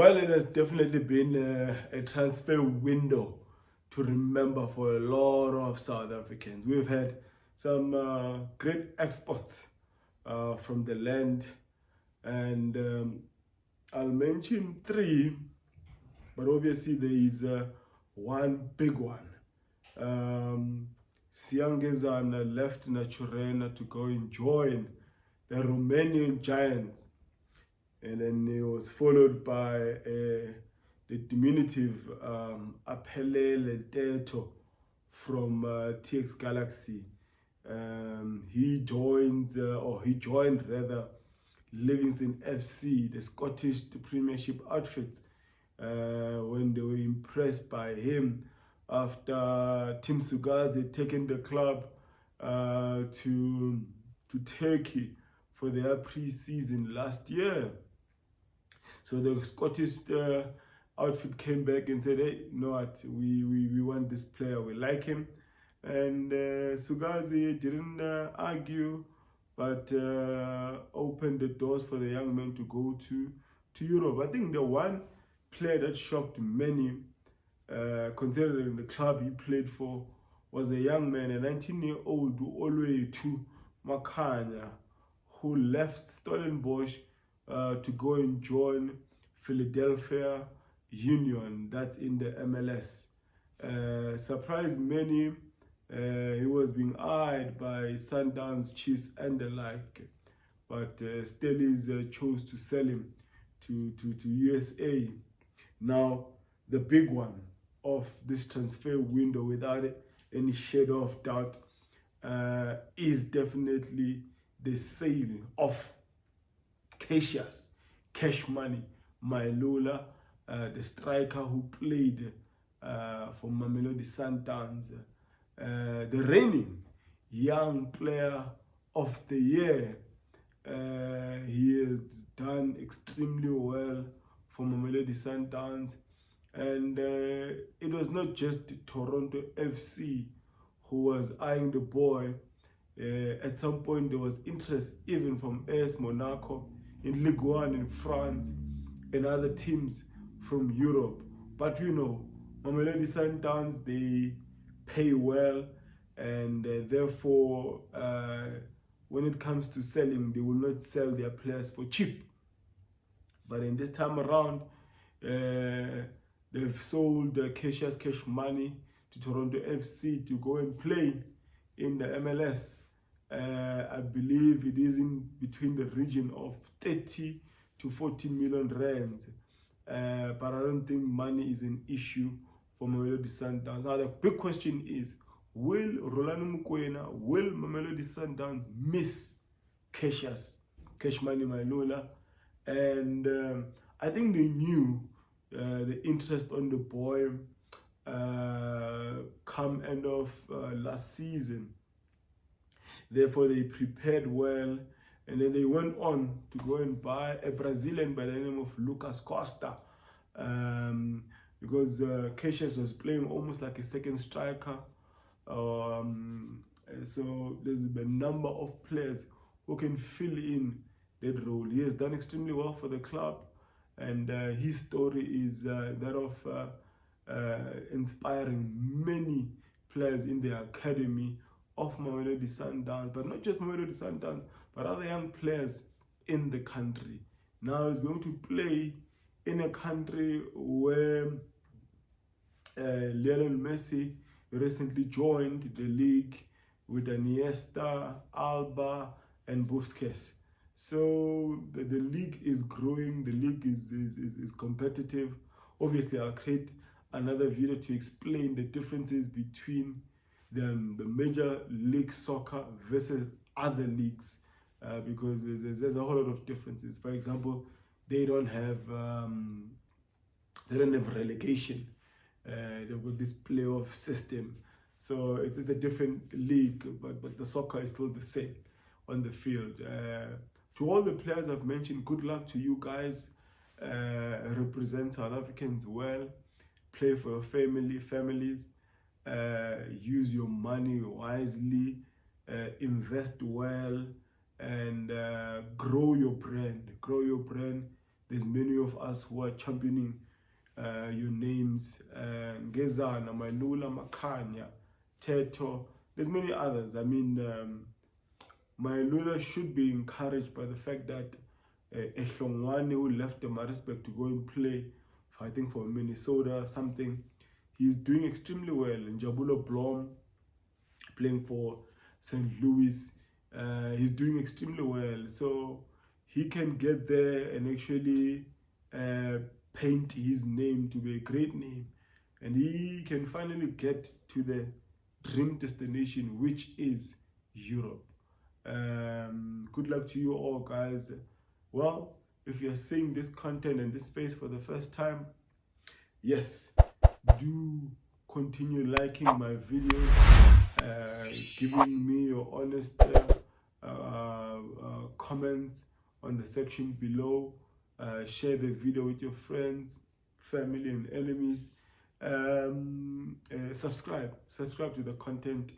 Well, it has definitely been a transfer window to remember for a lot of South Africans. We've had some great exports from the land, and I'll mention three, but obviously there is one big one. Siyabonga Ngezana left Naturena to go and join the Romanian Giants, and then it was followed by the diminutive Aphelele Teto from TX Galaxy. He joined Livingston FC, the Scottish Premiership outfit, when they were impressed by him after Tim Sugazi had taken the club to Turkey for their pre-season last year. So the Scottish outfit came back and said, hey, you know what, we want this player, we like him. And Sugazi didn't argue, but opened the doors for the young man to go to Europe. I think the one player that shocked many, considering the club he played for, was a young man, a 19-year-old Olwethu Makhanya, who left Stellenbosch to go and join Philadelphia Union, that's in the MLS. Surprised many. He was being eyed by Sundowns, Chiefs and the like, but Stellies chose to sell him to USA. Now, the big one of this transfer window, without any shadow of doubt, is definitely the sale of Cassius Mailula, the striker who played for Mamelodi Sundowns, the reigning young player of the year. He has done extremely well for Mamelodi Sundowns, and it was not just Toronto FC who was eyeing the boy. At some point there was interest even from AS Monaco in Ligue 1 in France and other teams from Europe. But you know, Mamelodi Sundowns, they pay well, and therefore when it comes to selling, they will not sell their players for cheap. But in this time around, they've sold Cassius Money to Toronto FC to go and play in the MLS. I believe it is in between the region of 30 to 40 million rands. But I don't think money is an issue for Mamelodi Sundowns. Now the big question is, will RULANI, will Mamelodi Sundowns miss Cassius Mailula? And I think they knew the interest on the boy come end of last season. Therefore, they prepared well, and then they went on to go and buy a Brazilian by the name of Lucas Costa, because Cassius was playing almost like a second striker. So there's a number of players who can fill in that role. He has done extremely well for the club, and his story is that of inspiring many players in the academy of Mamelodi Sundowns, but not just Mamelodi Sundowns, but other young players in the country. Now he's going to play in a country where Lionel Messi recently joined the league with Iniesta, Alba, and Busquets. So the league is growing, the league is competitive. Obviously, I'll create another video to explain the differences between the Major League Soccer versus other leagues, because there's a whole lot of differences. For example, they don't have relegation. They've got this playoff system, so it's a different league, but the soccer is still the same on the field. To all the players I've mentioned, good luck to you guys. Represent South Africans well, play for your families, use your money wisely, invest well, and grow your brand There's many of us who are championing your names, Ngezana, Mailula, Makhanya, Teto. There's many others. I mean, Mailula should be encouraged by the fact that Ehlongwane, who left the Maritzburg to go and play, I think for Minnesota, something, he's doing extremely well. And Jabulo Blom, playing for St. Louis, he's doing extremely well. So he can get there and actually paint his name to be a great name. And he can finally get to the dream destination, which is Europe. Good luck to you all, guys. Well, if you're seeing this content and this space for the first time, yes, do continue liking my videos, giving me your honest comments on the section below. Share the video with your friends, family and enemies. Subscribe to the content.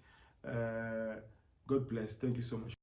God bless. Thank you so much.